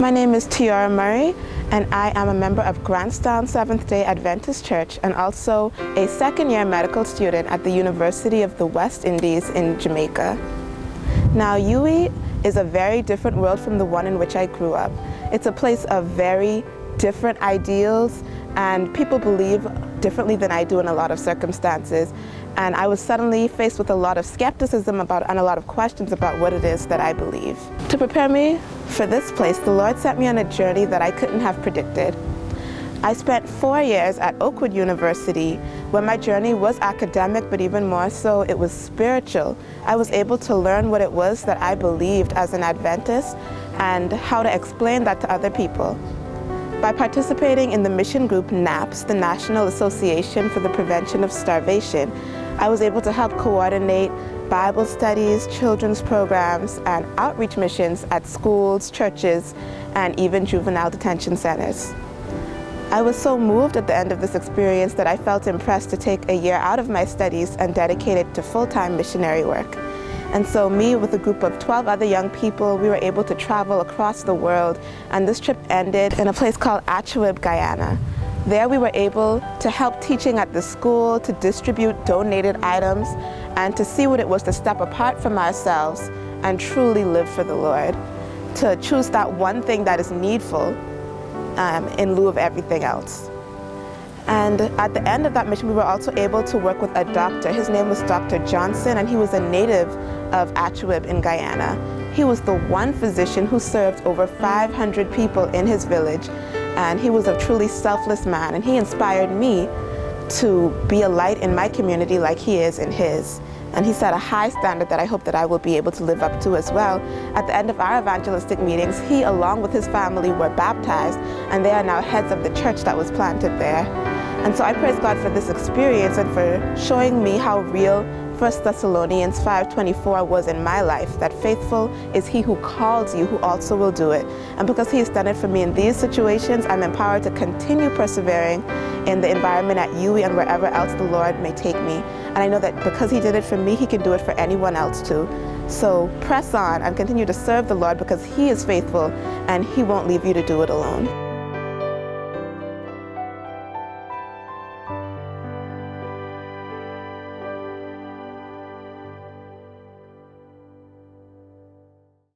My name is Teoria Muuray, and I am a member of Grantstown Seventh-day Adventist Church and also a second-year medical student at the University of the West Indies in Jamaica. Now, UWI is a very different world from the one in which I grew up. It's a place of very different ideals, and people believe differently than I do in a lot of circumstances. And I was suddenly faced with a lot of skepticism and a lot of questions about what it is that I believe. To prepare me for this place, the Lord sent me on a journey that I couldn't have predicted. I spent 4 years at Oakwood University, where my journey was academic, but even more so, it was spiritual. I was able to learn what it was that I believed as an Adventist and how to explain that to other people. By participating in the mission group NAPS, the National Association for the Prevention of Starvation, I was able to help coordinate Bible studies, children's programs, and outreach missions at schools, churches, and even juvenile detention centers. I was so moved at the end of this experience that I felt impressed to take a year out of my studies and dedicate it to full-time missionary work. And so me, with a group of 12 other young people, we were able to travel across the world, and this trip ended in a place called Achewib, Guyana. There we were able to help teaching at the school, to distribute donated items, and to see what it was to step apart from ourselves and truly live for the Lord, to choose that one thing that is needful in lieu of everything else. And at the end of that mission, we were also able to work with a doctor. His name was Dr. Johnson, and he was a native of Achewib in Guyana. He was the one physician who served over 500 people in his village, and he was a truly selfless man, and he inspired me to be a light in my community like he is in his. And he set a high standard that I hope that I will be able to live up to as well. At the end of our evangelistic meetings, he, along with his family, were baptized, and they are now heads of the church that was planted there. And so I praise God for this experience and for showing me how real 1 Thessalonians 5:24 was in my life, that faithful is he who calls you, who also will do it. And because he has done it for me in these situations, I'm empowered to continue persevering in the environment at UWI and wherever else the Lord may take me. And I know that because he did it for me, he can do it for anyone else too. So press on and continue to serve the Lord, because he is faithful and he won't leave you to do it alone.